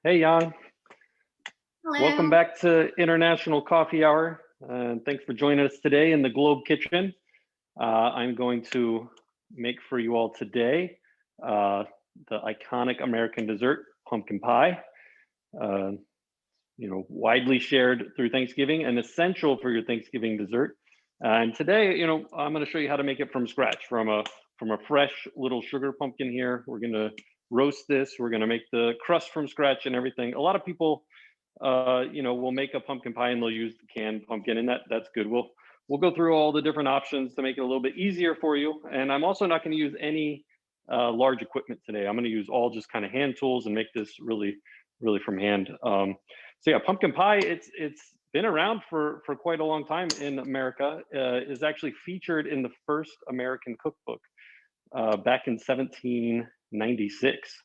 Hey, Jan. Welcome Hello. back to International Coffee Hour. And thanks for joining us today in the Globe Kitchen. I'm going to make for you all today uh, the iconic American dessert, pumpkin pie. Uh, widely shared through Thanksgiving and essential for your Thanksgiving dessert. And today, I'm going to show you how to make it from scratch, from a fresh little sugar pumpkin here. We're going to roast this. We're going to make the crust from scratch and everything. A lot of people we'll make a pumpkin pie and they'll use the canned pumpkin, and that's good. We'll go through all the different options to make it a little bit easier for you. And I'm also not going to use any large equipment today. I'm going to use all just kind of hand tools and make this really from hand. So yeah, pumpkin pie. It's been around for quite a long time in America. Is actually featured in the first American cookbook back in 1796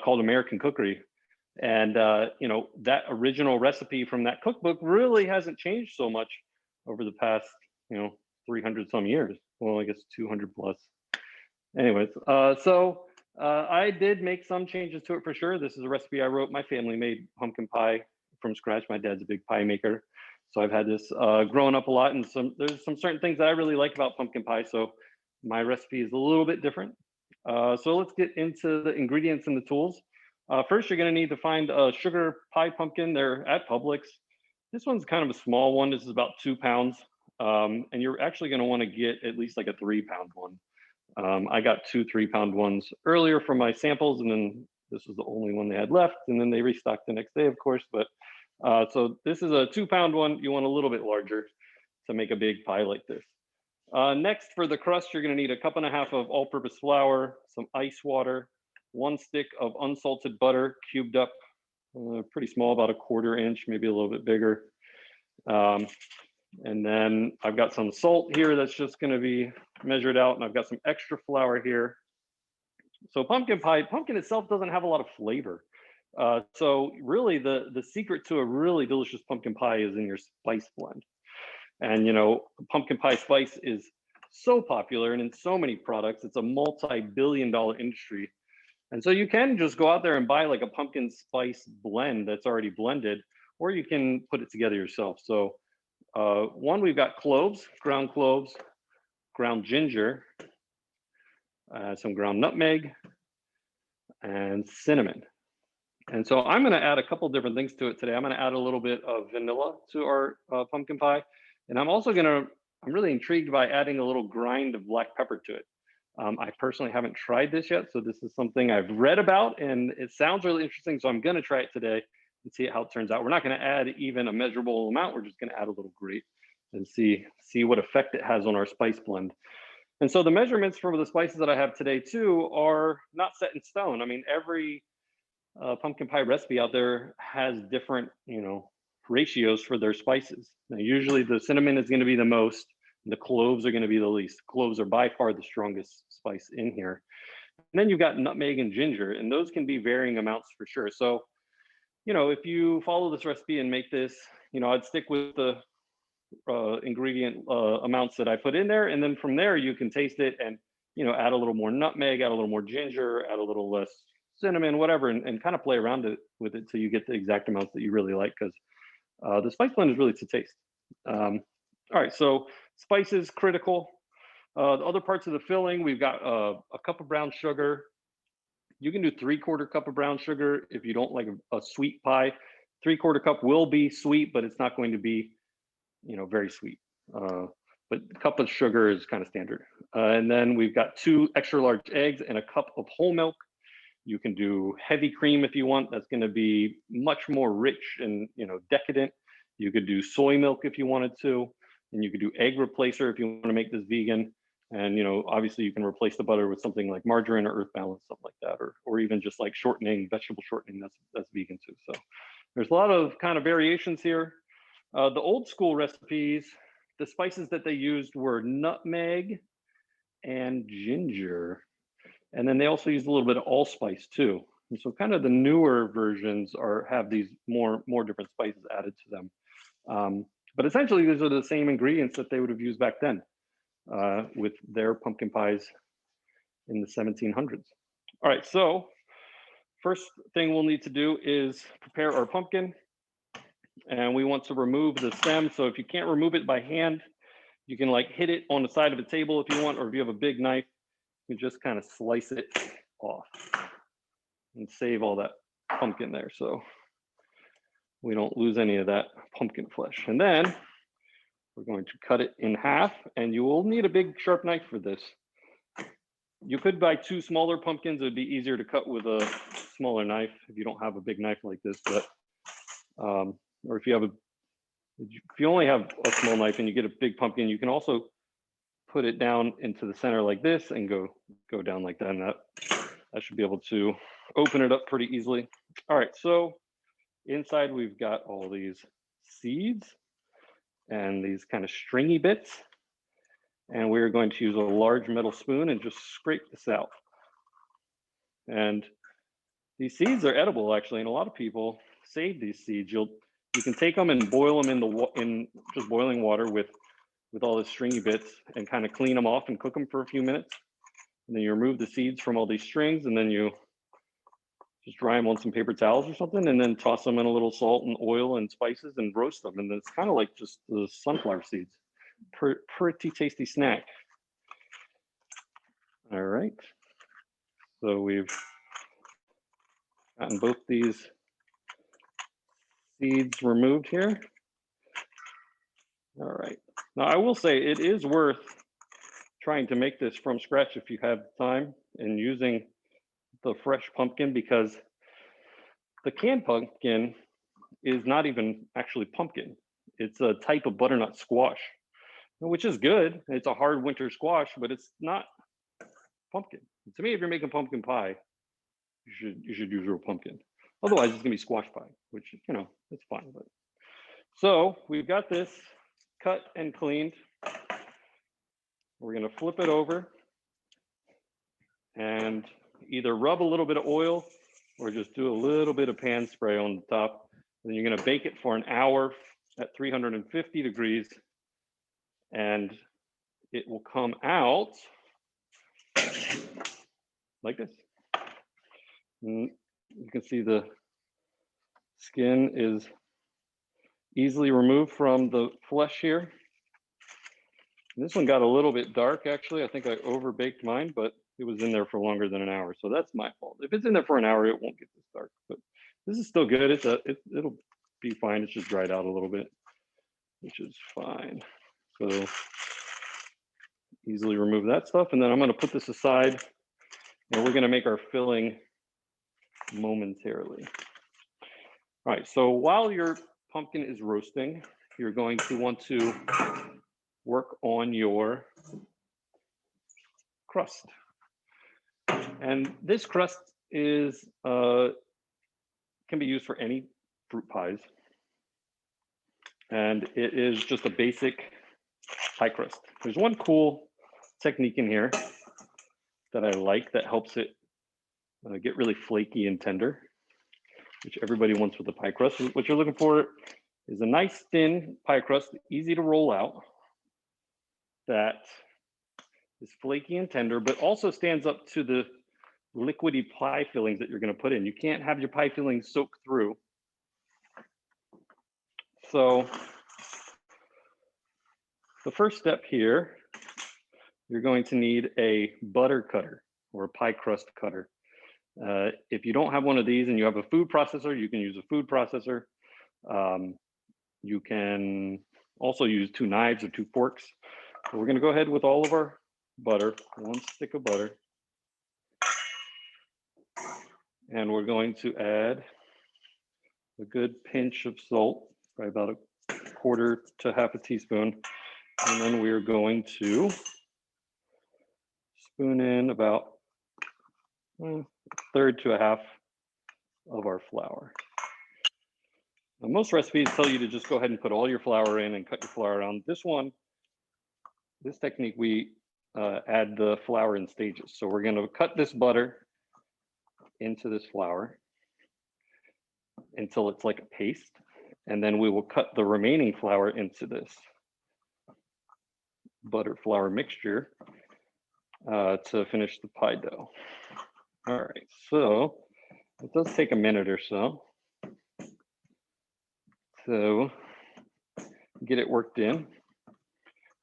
called American Cookery. And that original recipe from that cookbook really hasn't changed so much over the past 300 some years. Well, I guess 200 plus. Anyways, I did make some changes to it for sure. This is a recipe I wrote. My family made pumpkin pie from scratch. My dad's a big pie maker, so I've had this growing up a lot. And there's some certain things that I really like about pumpkin pie. So my recipe is a little bit different. So let's get into the ingredients and the tools. First, you're going to need to find a sugar pie pumpkin. They're at Publix. This one's kind of a small one. This is about 2 pounds. And you're actually going to want to get at least like a 3 pound one. I got 2 3 pound ones earlier from my samples, and then this was the only one they had left. And then they restocked the next day, of course. But so this is a 2 pound one. You want a little bit larger to make a big pie like this. Next, for the crust, you're going to need a cup and a half of all-purpose flour, some ice water, 1 stick of unsalted butter cubed up, pretty small, about a 1/4 inch, maybe a little bit bigger. And then I've got some salt here that's just going to be measured out, and I've got some extra flour here. So pumpkin itself doesn't have a lot of flavor. So really the secret to a really delicious pumpkin pie is in your spice blend. And pumpkin pie spice is so popular and in so many products. It's a multi-billion-dollar industry. And so you can just go out there and buy like a pumpkin spice blend that's already blended, or you can put it together yourself. So we've got cloves, ground ginger, some ground nutmeg, and cinnamon. And so I'm going to add a couple different things to it today. I'm going to add a little bit of vanilla to our pumpkin pie. And I'm really intrigued by adding a little grind of black pepper to it. I personally haven't tried this yet, so this is something I've read about, and it sounds really interesting. So I'm going to try it today and see how it turns out. We're not going to add even a measurable amount. We're just going to add a little grate and see what effect it has on our spice blend. And so the measurements for the spices that I have today too are not set in stone. I mean, every pumpkin pie recipe out there has different, ratios for their spices. Now, usually the cinnamon is going to be the most, and the cloves are going to be the least. Cloves are by far the strongest spice in here. And then you've got nutmeg and ginger, and those can be varying amounts for sure. So, if you follow this recipe and make this, I'd stick with the ingredient amounts that I put in there. And then from there, you can taste it and, add a little more nutmeg, add a little more ginger, add a little less cinnamon, whatever, and kind of play around with it till you get the exact amounts that you really like, because the spice blend is really to taste. All right, so spices critical. The other parts of the filling, we've got a cup of brown sugar. You can do 3/4 cup of brown sugar if you don't like a sweet pie. 3/4 cup will be sweet, but it's not going to be, very sweet. But a cup of sugar is kind of standard. And then we've got 2 extra large eggs and a cup of whole milk. You can do heavy cream if you want. That's going to be much more rich and decadent. You could do soy milk if you wanted to, and you could do egg replacer if you want to make this vegan. And obviously you can replace the butter with something like margarine or earth balance, something like that, or even just like shortening, vegetable shortening. That's vegan too. So there's a lot of kind of variations here. The old school recipes, the spices that they used were nutmeg and ginger. And then they also used a little bit of allspice too. And so kind of the newer versions have these more different spices added to them. But essentially these are the same ingredients that they would have used back then with their pumpkin pies in the 1700s. All right, so first thing we'll need to do is prepare our pumpkin. And we want to remove the stem. So if you can't remove it by hand, you can like hit it on the side of a table if you want, or if you have a big knife, you just kind of slice it off and save all that pumpkin there. So we don't lose any of that pumpkin flesh. And then we're going to cut it in half, and you will need a big sharp knife for this. You could buy 2 smaller pumpkins. It would be easier to cut with a smaller knife if you don't have a big knife like this. But or if you only have a small knife and you get a big pumpkin, you can also put it down into the center like this and go down like that. And that should be able to open it up pretty easily. All right, so inside we've got all these seeds and these kind of stringy bits. And we're going to use a large metal spoon and just scrape this out. And these seeds are edible actually, and a lot of people save these seeds. You can take them and boil them in just boiling water with all the stringy bits and kind of clean them off and cook them for a few minutes. And then you remove the seeds from all these strings, and then you just dry them on some paper towels or something, and then toss them in a little salt and oil and spices and roast them. And it's kind of like just the sunflower seeds. Pretty tasty snack. All right. So we've gotten both these seeds removed here. All right. Now I will say it is worth trying to make this from scratch if you have time and using the fresh pumpkin, because the canned pumpkin is not even actually pumpkin. It's a type of butternut squash, which is good. It's a hard winter squash, but it's not pumpkin. To me, if you're making pumpkin pie, you should use real pumpkin. Otherwise, it's gonna be squash pie, which, you know, it's fine. But so we've got this cut and cleaned. We're gonna flip it over and either rub a little bit of oil or just do a little bit of pan spray on the top. Then you're gonna bake it for an hour at 350 degrees, and it will come out like this. And you can see the skin is easily removed from the flesh here. And this one got a little bit dark, actually. I think I overbaked mine, but it was in there for longer than an hour, so that's my fault. If it's in there for an hour, it won't get this dark, but this is still good. It'll be fine. It's just dried out a little bit, which is fine. So easily remove that stuff, and then I'm gonna put this aside, and we're gonna make our filling momentarily. All right, so while your pumpkin is roasting, you're going to want to work on your crust. And this crust is can be used for any fruit pies. And it is just a basic pie crust. There's one cool technique in here that I like that helps it get really flaky and tender, which everybody wants with the pie crust. What you're looking for is a nice thin pie crust, easy to roll out, that is flaky and tender, but also stands up to the liquidy pie fillings that you're going to put in. You can't have your pie fillings soak through. So the first step here, you're going to need a butter cutter or a pie crust cutter. If you don't have one of these and you have a food processor, you can use a food processor. You can also use 2 knives or 2 forks. So we're going to go ahead with all of our butter, 1 stick of butter. And we're going to add a good pinch of salt, probably about a 1/4 to 1/2 teaspoon. And then we're going to spoon in about 1/3 to 1/2 of our flour. Now, most recipes tell you to just go ahead and put all your flour in and cut your flour around. This technique, we add the flour in stages. So we're going to cut this butter into this flour until it's like a paste. And then we will cut the remaining flour into this butter flour mixture to finish the pie dough. All right, so It does take a minute or so. So get it worked in,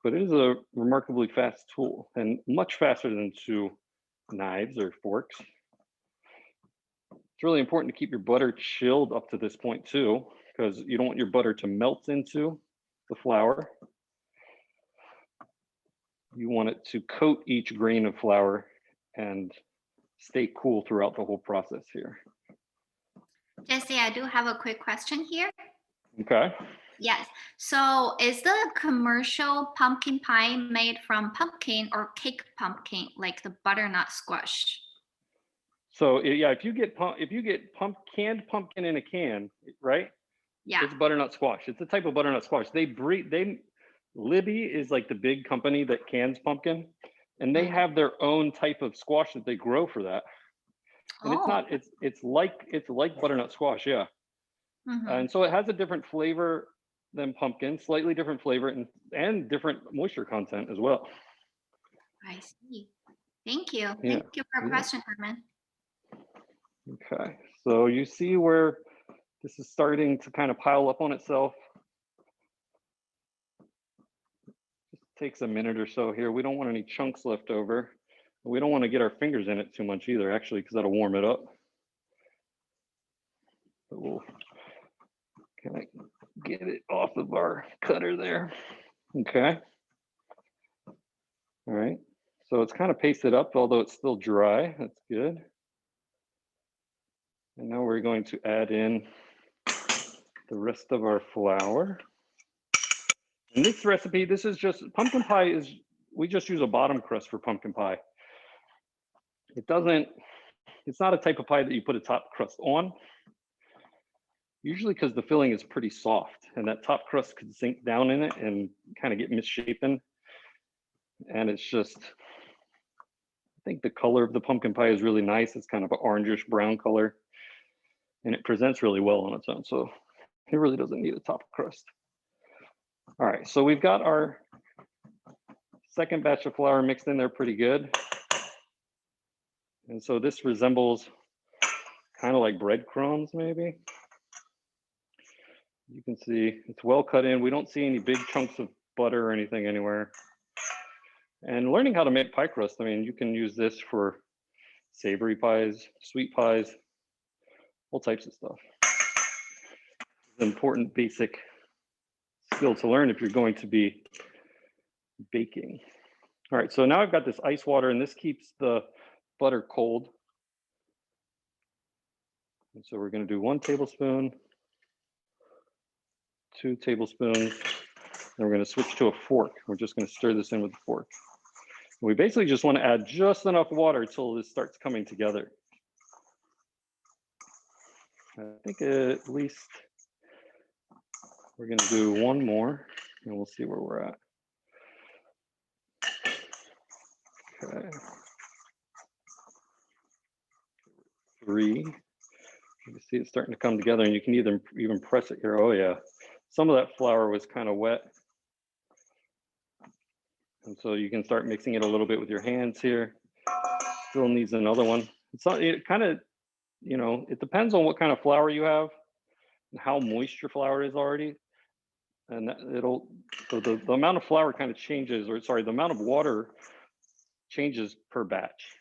but it is a remarkably fast tool and much faster than 2 knives or forks. It's really important to keep your butter chilled up to this point too, because you don't want your butter to melt into the flour. You want it to coat each grain of flour and stay cool throughout the whole process here. Jesse, I do have a quick question here. Okay. Yes. So is the commercial pumpkin pie made from pumpkin or cake pumpkin, like the butternut squash? So yeah, if you get canned pumpkin in a can, right? Yeah. It's butternut squash. It's a type of butternut squash. Libby is like the big company that cans pumpkin, and they have their own type of squash that they grow for that. And it's Oh. not, it's like butternut squash, yeah. And so it has a different flavor than pumpkin, slightly different flavor and different moisture content as well. I see. Thank you. Yeah. Thank you for your question, Herman. Okay, so you see where this is starting to kind of pile up on itself. Just takes a minute or so here. We don't want any chunks left over. We don't want to get our fingers in it too much either, actually, because that'll warm it up. But we'll kind of get it off of our cutter there. Okay. All right. So it's kind of pasted up, although it's still dry. That's good. And now we're going to add in the rest of our flour. In this recipe, this is just pumpkin pie we just use a bottom crust for pumpkin pie. It's not a type of pie that you put a top crust on, usually because the filling is pretty soft and that top crust could sink down in it and kind of get misshapen. And it's just, I think the color of the pumpkin pie is really nice. It's kind of an orangish brown color and it presents really well on its own. So it really doesn't need a top crust. All right, so we've got our second batch of flour mixed in there pretty good. And so this resembles kind of like breadcrumbs, maybe. You can see it's well cut in. We don't see any big chunks of butter or anything anywhere. And learning how to make pie crust, I mean, you can use this for savory pies, sweet pies, all types of stuff. It's an important basic skill to learn if you're going to be baking. All right, so now I've got this ice water and this keeps the butter cold. And so we're going to do 1 tablespoon, 2 tablespoons, and we're going to switch to a fork. We're just going to stir this in with the fork. We basically just want to add just enough water until this starts coming together. I think at least we're going to do 1 more and we'll see where we're at. Okay. 3. You can see it's starting to come together and you can even press it here. Oh yeah, some of that flour was kind of wet. And so you can start mixing it a little bit with your hands here. Still needs another one. It kind of, it depends on what kind of flour you have and how moist your flour is already. And the amount of flour kind of changes, or sorry, the amount of water changes per batch.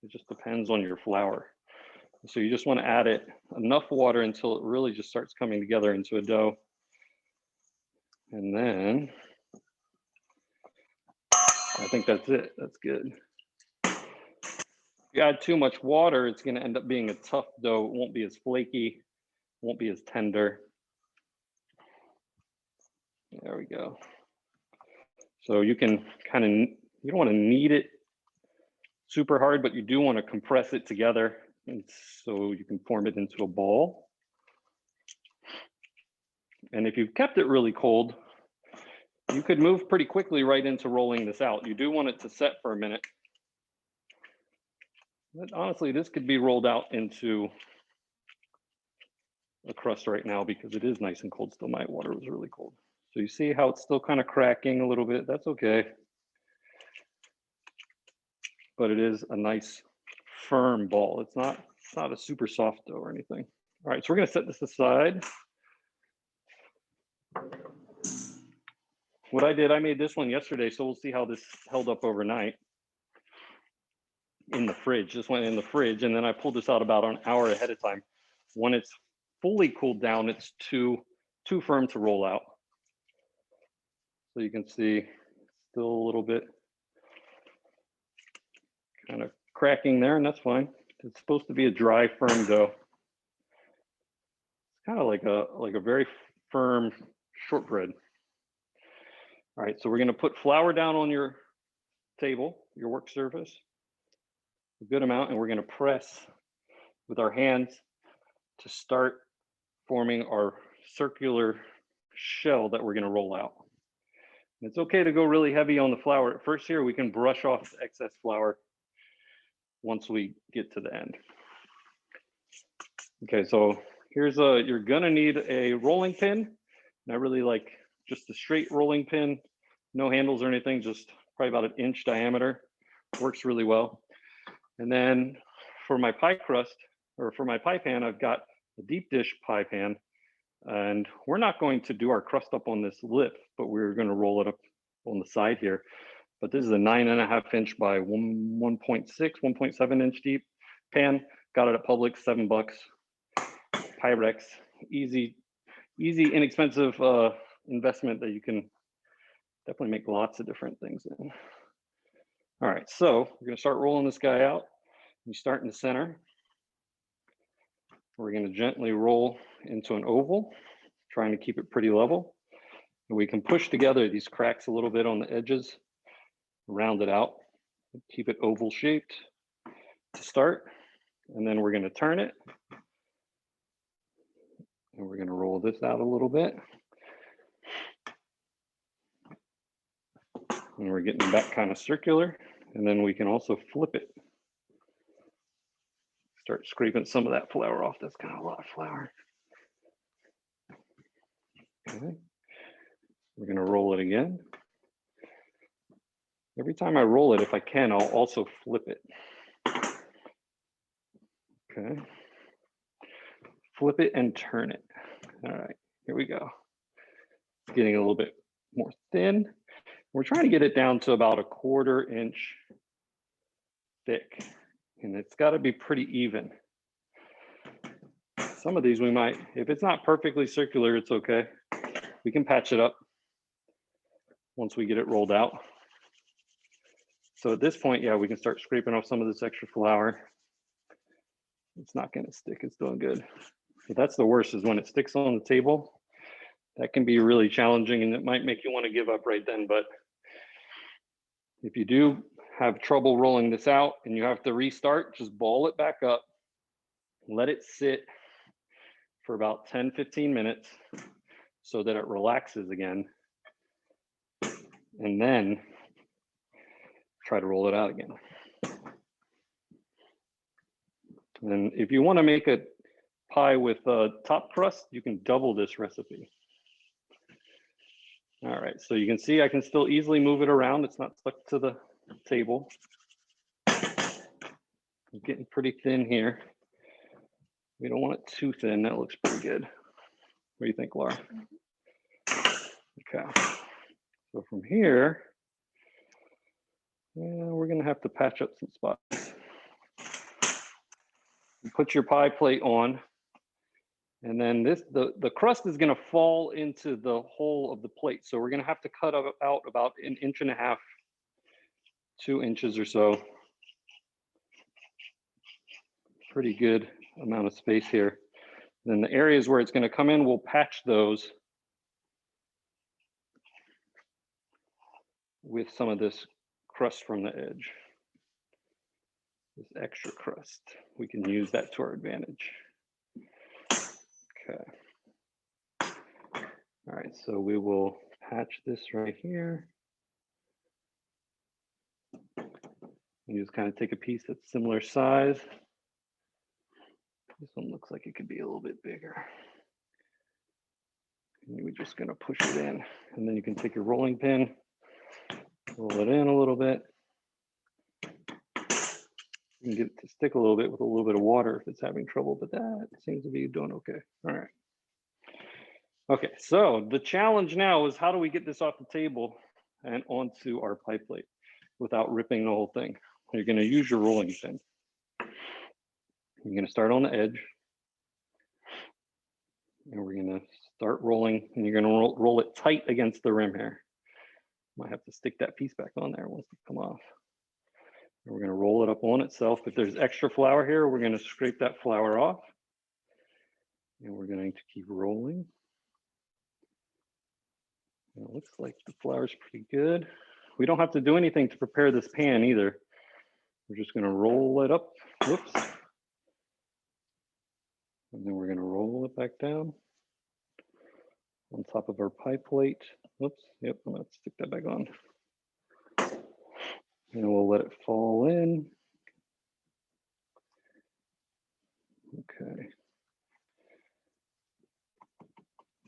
It just depends on your flour. So you just want to add enough water until it really just starts coming together into a dough. And then I think that's it. That's good. If you add too much water, it's going to end up being a tough dough. It won't be as flaky, won't be as tender. There we go. So you can you don't want to knead it super hard, but you do want to compress it together. And so you can form it into a ball. And if you've kept it really cold, you could move pretty quickly right into rolling this out. You do want it to set for a minute. But honestly, this could be rolled out into a crust right now because it is nice and cold still. My water was really cold. So you see how it's still kind of cracking a little bit. That's okay. But it is a nice firm ball. It's not It's not a super soft dough or anything. All right, so we're gonna set this aside. What I did, I made this one yesterday, so we'll see how this held up overnight in the fridge. This went in the fridge, and then I pulled this out about an hour ahead of time. When it's fully cooled down, it's too firm to roll out. So you can see still a little bit kind of cracking there, and that's fine. It's supposed to be a dry, firm dough. It's kind of like a very firm shortbread. All right, so we're gonna put flour down on your table, your work surface, a good amount, and we're gonna press with our hands to start forming our circular shell that we're gonna roll out. And it's okay to go really heavy on the flour at first here. We can brush off the excess flour once we get to the end. Okay, so here's you're gonna need a rolling pin. And I really like just a straight rolling pin, no handles or anything, just probably about an inch diameter. Works really well. And then for my pie crust, or for my pie pan, I've got a deep dish pie pan. And we're not going to do our crust up on this lip, but we're gonna roll it up on the side here. But this is a 9.5 inch by 1.6, 1.7 inch deep pan. Got it at Publix, $7. Pyrex, easy, inexpensive investment that you can definitely make lots of different things in. All right, so we're gonna start rolling this guy out. You start in the center. We're gonna gently roll into an oval, trying to keep it pretty level. And we can push together these cracks a little bit on the edges, round it out, keep it oval shaped to start. And then we're gonna turn it. And we're gonna roll this out a little bit. And we're getting that kind of circular. And then we can also flip it. Start scraping some of that flour off. That's kind of a lot of flour. Okay. We're gonna roll it again. Every time I roll it, if I can, I'll also flip it. Okay. Flip it and turn it. All right, here we go. It's getting a little bit more thin. We're trying to get it down to about 1/4 inch thick, and it's got to be pretty even. Some of these we might, if it's not perfectly circular, it's okay. We can patch it up once we get it rolled out. So at this point, yeah, we can start scraping off some of this extra flour. It's not going to stick, it's doing good. But that's the worst, is when it sticks on the table. That can be really challenging, and it might make you want to give up right then. But if you do have trouble rolling this out and you have to restart, just ball it back up, let it sit for about 10-15 minutes so that it relaxes again, and then try to roll it out again. And if you want to make a pie with top crust, you can double this recipe. All right, so you can see I can still easily move it around. It's not stuck to the table. It's getting pretty thin here. We don't want it too thin. That looks pretty good. What do you think, Laura? Okay, so from here, yeah, we're gonna have to patch up some spots. You put your pie plate on, and then the crust is gonna fall into the hole of the plate. So we're gonna have to cut out about 1.5 inches, 2 inches or so. Pretty good amount of space here. Then the areas where it's gonna come in, we'll patch those with some of this crust from the edge. This extra crust, we can use that to our advantage. Okay. All right, so we will patch this right here. You just kind of take a piece that's similar size. This one looks like it could be a little bit bigger. And we're just gonna push it in. And then you can take your rolling pin, roll it in a little bit. You can get it to stick a little bit with a little bit of water if it's having trouble, but that seems to be doing okay. All right. Okay, so the challenge now is how do we get this off the table and onto our pie plate without ripping the whole thing? You're going to use your rolling pin. You're going to start on the edge. And we're going to start rolling, and you're going to roll it tight against the rim here. Might have to stick that piece back on there once it come off. And we're going to roll it up on itself. If there's extra flour here, we're going to scrape that flour off. And we're going to keep rolling. And it looks like the flour's pretty good. We don't have to do anything to prepare this pan either. We're just going to roll it up. Whoops. And then we're going to roll it back down on top of our pie plate. Whoops. Yep, I'm going to stick that back on. And we'll let it fall in. Okay.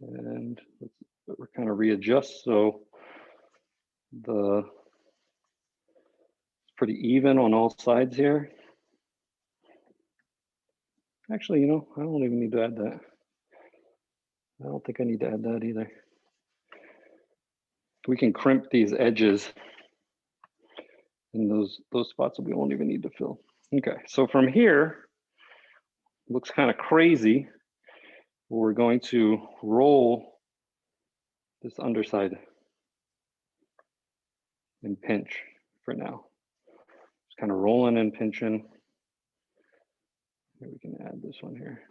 And we're kind of readjust so it's pretty even on all sides here. Actually, you know, I don't even need to add that. I don't think I need to add that either. We can crimp these edges, and those spots we won't even need to fill. Okay, so from here, looks kind of crazy. We're going to roll this underside and pinch for now. Just kind of rolling and pinching. Here we can add this one here.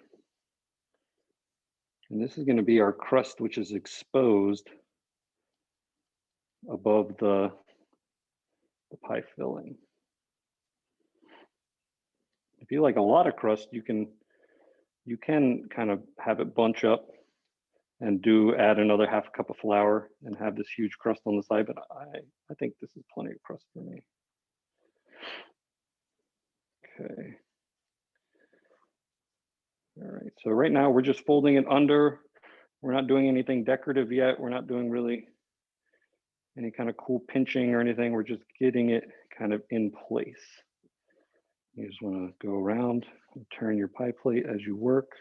And this is going to be our crust, which is exposed above the pie filling. If you like a lot of crust, you can kind of have it bunch up and add another half cup of flour and have this huge crust on the side, but I think this is plenty of crust for me. Okay. All right, so right now we're just folding it under. We're not doing anything decorative yet. We're not doing really any kind of cool pinching or anything. We're just getting it kind of in place. You just want to go around and turn your pie plate as you work.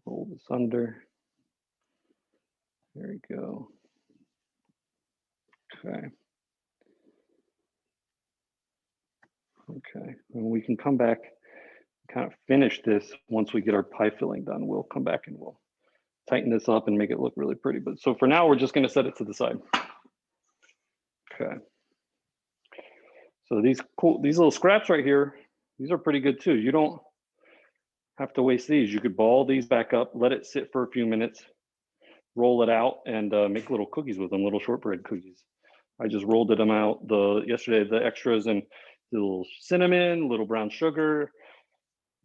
Roll this under. There you go. Okay. Okay, and we can come back and kind of finish this once we get our pie filling done. We'll come back and we'll tighten this up and make it look really pretty. But so for now, we're just going to set it to the side. Okay. So these little scraps right here, these are pretty good too. You don't have to waste these. You could ball these back up, let it sit for a few minutes, roll it out, and make little cookies with them, little shortbread cookies. I just rolled them out yesterday, the extras, and the little cinnamon, little brown sugar.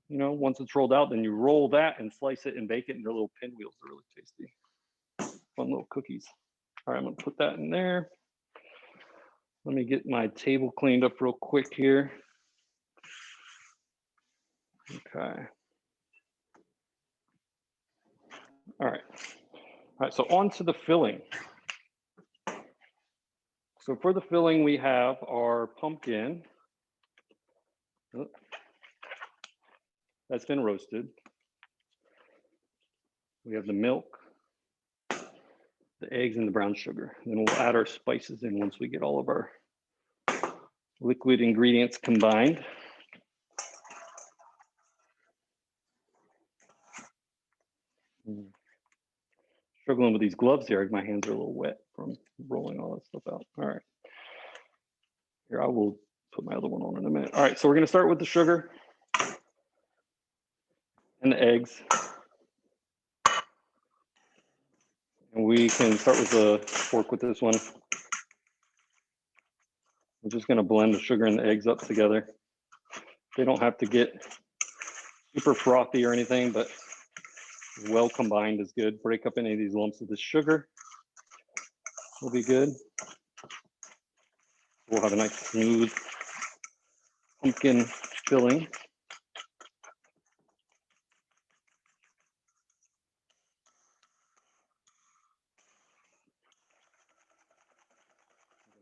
You know, once it's rolled out, then you roll that and slice it and bake it, and your little pinwheels are really tasty. Fun little cookies. All right, I'm gonna put that in there. Let me get my table cleaned up real quick here. Okay. All right, so on to the filling. So for the filling, we have our pumpkin. That's been roasted. We have the milk, the eggs, and the brown sugar. And then we'll add our spices in once we get all of our liquid ingredients combined. Struggling with these gloves here. My hands are a little wet from rolling all that stuff out. All right. Here, I will put my other one on in a minute. All right, so we're gonna start with the sugar and the eggs. And we can start with the fork with this one. We're just gonna blend the sugar and the eggs up together. They don't have to get super frothy or anything, but well combined is good. Break up any of these lumps of the sugar will be good. We'll have a nice smooth pumpkin filling.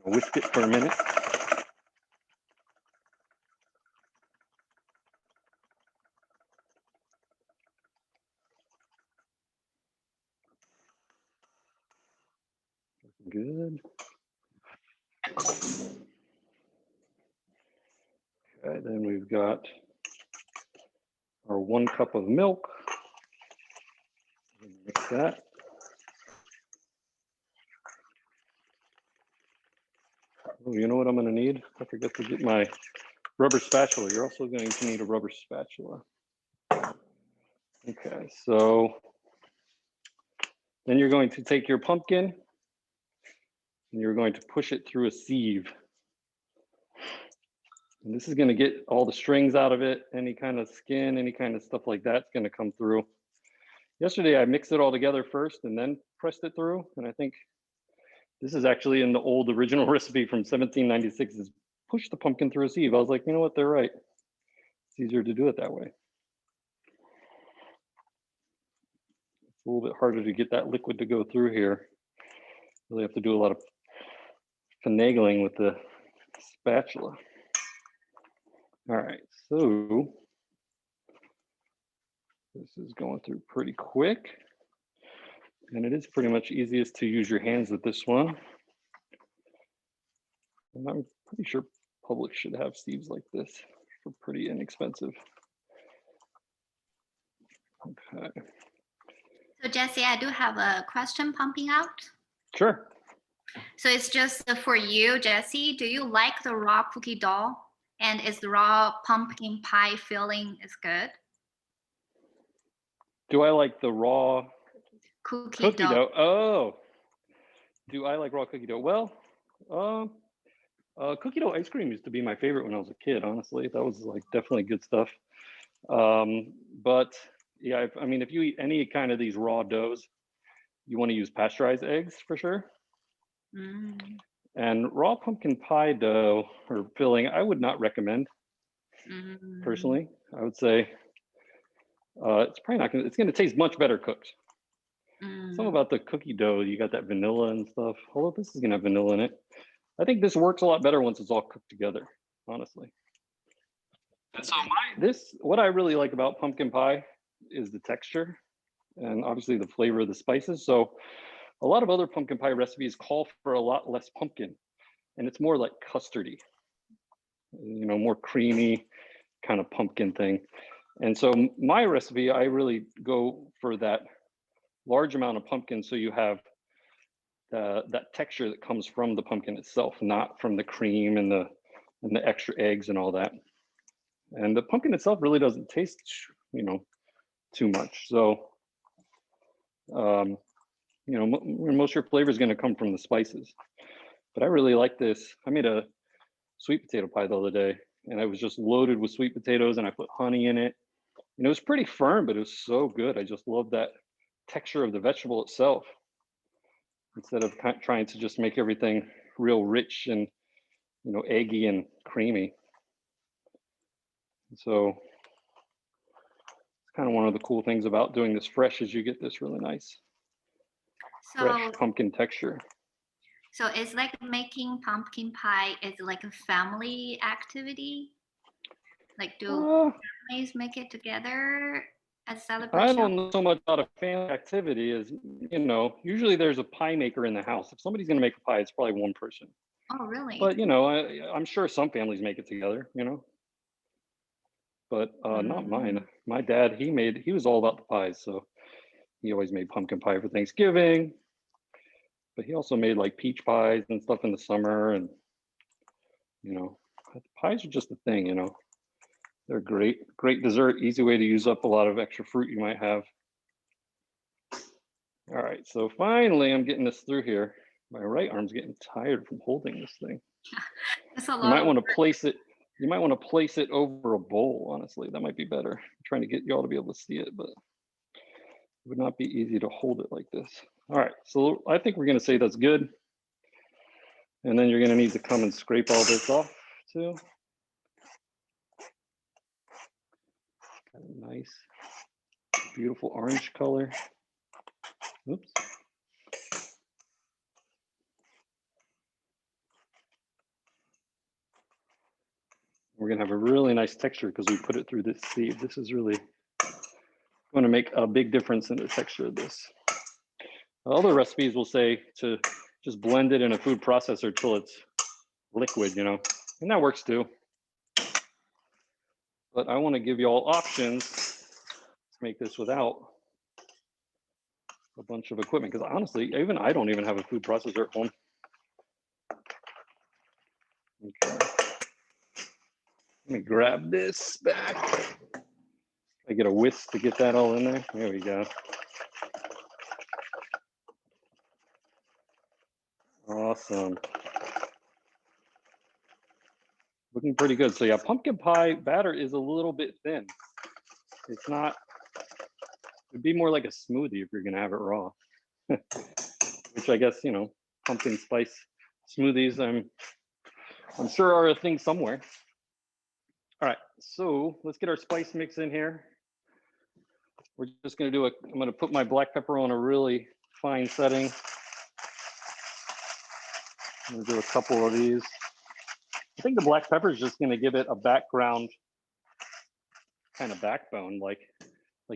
Whisk it for a minute. Good. Okay, then we've got our 1 cup of milk. Mix that. Oh, you know what I'm going to need? I forgot to get my rubber spatula. You're also going to need a rubber spatula. Okay, so then you're going to take your pumpkin and you're going to push it through a sieve. And this is going to get all the strings out of it, any kind of skin, any kind of stuff like that's going to come through. Yesterday, I mixed it all together first and then pressed it through. And I think this is actually in the old original recipe from 1796, is push the pumpkin through a sieve. I was like, you know what, they're right. It's easier to do it that way. It's a little bit harder to get that liquid to go through here. Really have to do a lot of finagling with the spatula. All right, so this is going through pretty quick. And it is pretty much easiest to use your hands with this one. And I'm pretty sure Publix should have sieves like this for pretty inexpensive. Okay. So Jesse, I do have a question pumping out. Sure. So it's just for you, Jesse. Do you like the raw cookie dough? And is the raw pumpkin pie filling is good? Do I like the raw Cookie dough? Oh, do I like raw cookie dough? Well, cookie dough ice cream used to be my favorite when I was a kid, honestly. That was like definitely good stuff. But yeah, I mean, if you eat any kind of these raw doughs, you want to use pasteurized eggs for sure. Mm. And raw pumpkin pie dough or filling, I would not recommend. Personally. I would say it's probably not gonna, it's gonna taste much better cooked. Something about the cookie dough, you got that vanilla and stuff. Although this is gonna have vanilla in it. I think this works a lot better once it's all cooked together, honestly. And so what I really like about pumpkin pie is the texture and obviously the flavor of the spices. So a lot of other pumpkin pie recipes call for a lot less pumpkin and it's more like custardy, you know, more creamy kind of pumpkin thing. And so my recipe, I really go for that large amount of pumpkin so you have that texture that comes from the pumpkin itself, not from the cream and the extra eggs and all that. And the pumpkin itself really doesn't taste, you know, too much. So, you know, most of your flavor is going to come from the spices. But I really like this. I made a sweet potato pie the other day, and I was just loaded with sweet potatoes, and I put honey in it. And it was pretty firm, but it was so good. I just love that texture of the vegetable itself, instead of trying to just make everything real rich and, you know, eggy and creamy. So it's kind of one of the cool things about doing this fresh is you get this really nice fresh pumpkin texture. So it's like making pumpkin pie is like a family activity? Like do families make it together as a celebration? I don't know so much about a family activity as, you know, usually there's a pie maker in the house. If somebody's going to make a pie, it's probably one person. Oh, really? But, you know, I'm sure some families make it together, you know. But not mine. My dad, he was all about the pies. So he always made pumpkin pie for Thanksgiving. But he also made like peach pies and stuff in the summer. And, you know, pies are just a thing, you know. They're great dessert, easy way to use up a lot of extra fruit you might have. All right, so finally I'm getting this through here. My right arm's getting tired from holding this thing. That's a lot. You might want to place it. You might want to place it over a bowl, honestly. That might be better. I'm trying to get y'all to be able to see it, but it would not be easy to hold it like this. All right, so I think we're gonna say that's good. And then you're gonna need to come and scrape all this off too. Got a nice, beautiful orange color. Oops. We're gonna have a really nice texture because we put it through this sieve. This is really going to make a big difference in the texture of this. Other recipes will say to just blend it in a food processor till it's liquid, you know, and that works too. But I want to give you all options to make this without a bunch of equipment, because honestly, even I don't even have a food processor at home. Okay. Let me grab this back. I get a whisk to get that all in there. There we go. Awesome. Looking pretty good. So yeah, pumpkin pie batter is a little bit thin. It's not, it'd be more like a smoothie if you're gonna have it raw. Which I guess, you know, pumpkin spice smoothies, I'm sure are a thing somewhere. All right, so let's get our spice mix in here. We're just gonna do I'm gonna put my black pepper on a really fine setting. I'm gonna do a couple of these. I think the black pepper is just gonna give it a background kind of backbone, like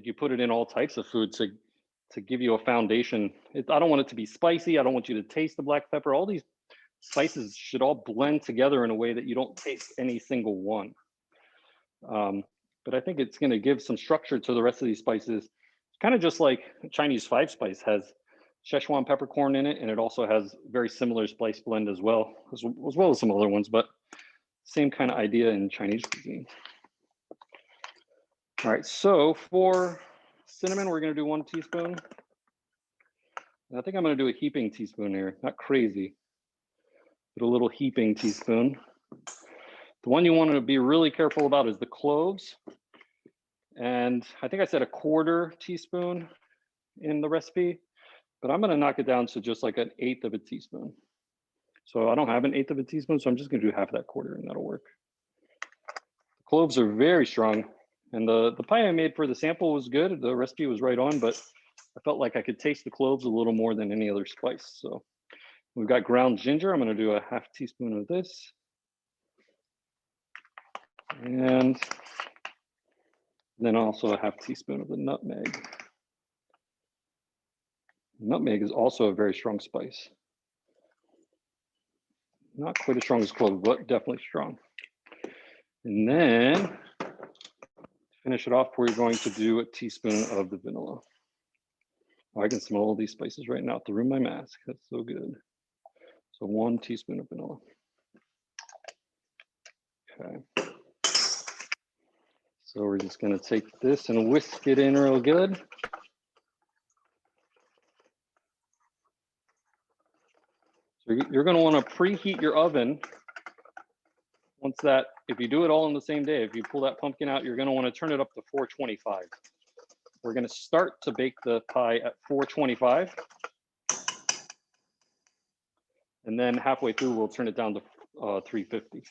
you put it in all types of food to give you a foundation. I don't want it to be spicy. I don't want you to taste the black pepper. All these spices should all blend together in a way that you don't taste any single one. But I think it's going to give some structure to the rest of these spices. It's kind of just like Chinese 5-spice has Szechuan peppercorn in it, and it also has very similar spice blend as well as some other ones, but same kind of idea in Chinese cuisine. All right, so for cinnamon, we're going to do 1 teaspoon. And I think I'm going to do a heaping teaspoon here, not crazy, but a little heaping teaspoon. The one you want to be really careful about is the cloves. And I think I said a 1/4 teaspoon in the recipe, but I'm going to knock it down to just like 1/8 of a teaspoon. So I don't have 1/8 of a teaspoon, so I'm just going to do half that 1/4 and that'll work. The cloves are very strong. And the pie I made for the sample was good. The recipe was right on, but I felt like I could taste the cloves a little more than any other spice. So we've got ground ginger. I'm going to do a 1/2 teaspoon of this. And then also a 1/2 teaspoon of the nutmeg. Nutmeg is also a very strong spice. Not quite as strong as cloves, but definitely strong. And then to finish it off, we're going to do a teaspoon of the vanilla. Oh, I can smell all these spices right now through my mask. That's so good. So 1 teaspoon of vanilla. Okay. So we're just going to take this and whisk it in real good. So you're going to want to preheat your oven. Once that, if you do it all on the same day, if you pull that pumpkin out, you're going to want to turn it up to 425. We're going to start to bake the pie at 425. And then halfway through, we'll turn it down to 350.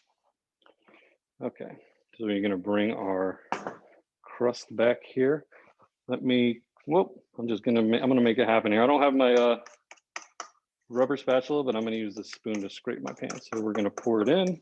Okay, so we're going to bring our crust back here. Let me, whoop, I'm going to make it happen here. I don't have my rubber spatula, but I'm going to use this spoon to scrape my pan. So we're going to pour it in.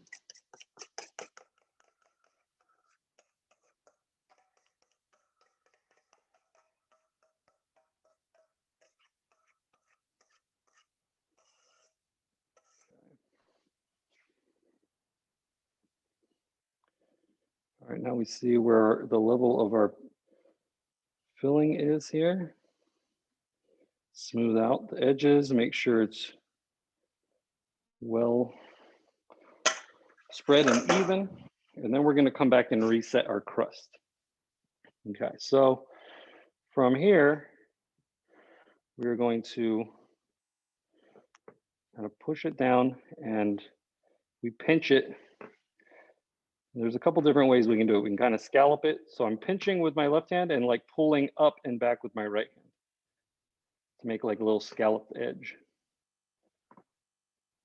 All right, now we see where the level of our filling is here. Smooth out the edges, make sure it's well spread and even. And then we're going to come back and reset our crust. Okay, so from here, we're going to kind of push it down and we pinch it. There's a couple different ways we can do it. We can kind of scallop it. So I'm pinching with my left hand and like pulling up and back with my right hand to make like a little scalloped edge.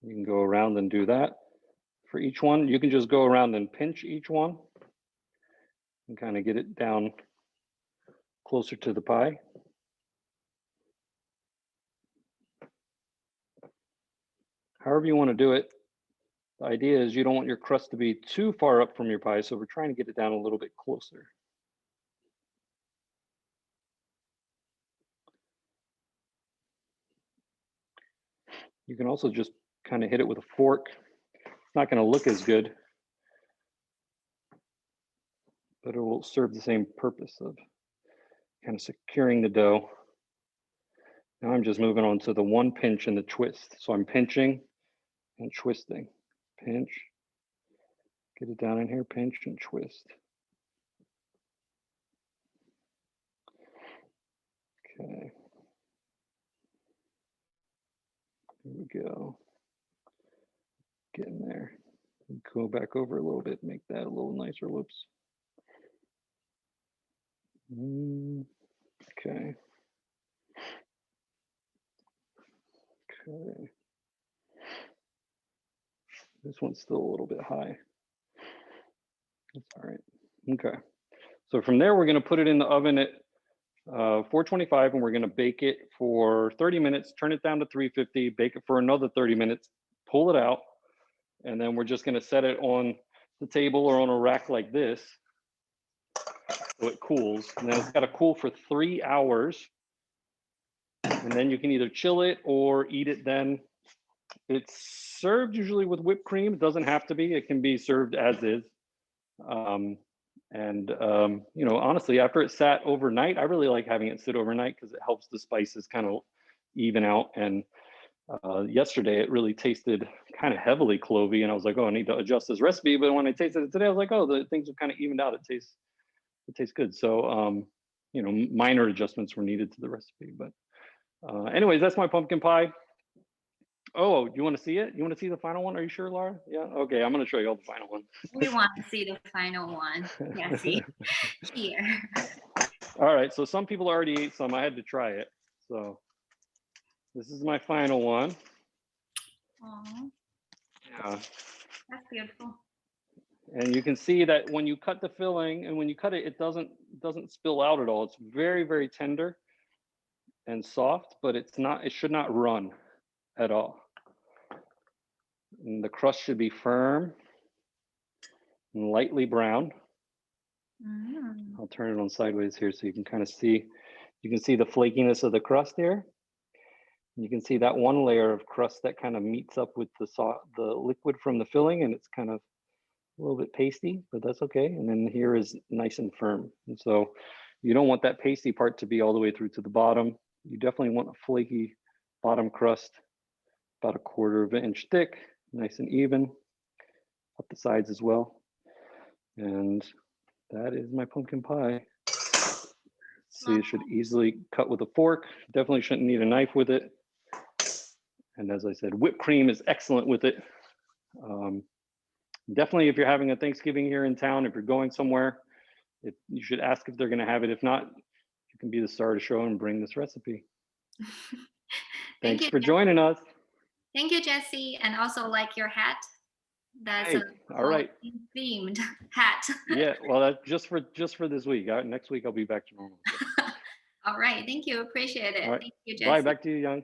You can go around and do that. For each one, you can just go around and pinch each one and kind of get it down closer to the pie. However you want to do it. The idea is you don't want your crust to be too far up from your pie, so we're trying to get it down a little bit closer. You can also just kind of hit it with a fork. It's not going to look as good, but it will serve the same purpose of kind of securing the dough. Now I'm just moving on to the one pinch and the twist. So I'm pinching and twisting. Pinch, get it down in here, pinch and twist. Okay. Here we go. Getting there. Go back over a little bit, make that a little nicer. Whoops. Okay. Okay. This one's still a little bit high. That's all right. Okay. So from there, we're going to put it in the oven at 425, and we're going to bake it for 30 minutes, turn it down to 350, bake it for another 30 minutes, pull it out, and then we're just going to set it on the table or on a rack like this so it cools. And then it's got to cool for 3 hours, and then you can either chill it or eat it then. It's served usually with whipped cream. It doesn't have to be. It can be served as is. You know, honestly, after it sat overnight, I really like having it sit overnight because it helps the spices kind of even out. And yesterday, it really tasted kind of heavily clovey, and I was like, oh, I need to adjust this recipe. But when I tasted it today, I was like, oh, the things have kind of evened out. It tastes good. So, you know, minor adjustments were needed to the recipe. But anyways, that's my pumpkin pie. Oh, you want to see it? You want to see the final one? Are you sure, Laura? Yeah. Okay, I'm going to show you all the final one. We want to see the final one. Yeah, see here. All right. So some people already ate some. I had to try it. So this is my final one. Aww. Yeah. That's beautiful. And you can see that when you cut the filling and when you cut it, it doesn't spill out at all. It's very, very tender and soft, but it should not run at all. And the crust should be firm and lightly brown. I'll turn it on sideways here so you can kind of see, you can see the flakiness of the crust here. You can see that one layer of crust that kind of meets up with the liquid from the filling, and it's kind of a little bit pasty, but that's okay. And then here is nice and firm. And so you don't want that pasty part to be all the way through to the bottom. You definitely want a flaky bottom crust, about 1/4 of an inch thick, nice and even, up the sides as well. And that is my pumpkin pie. See, it should easily cut with a fork. Definitely shouldn't need a knife with it. And as I said, whipped cream is excellent with it. Definitely, if you're having a Thanksgiving here in town, if you're going somewhere, you should ask if they're going to have it. If not, you can be the star of the show and bring this recipe. Thanks for joining us. Thank you, Jesse, and also like your hat. That's all right. Themed hat. Yeah, well, that's just for this week. Next week I'll be back to normal. All right, thank you. Appreciate it. All right. Thank you, Jesse. Bye. Back to you, Young.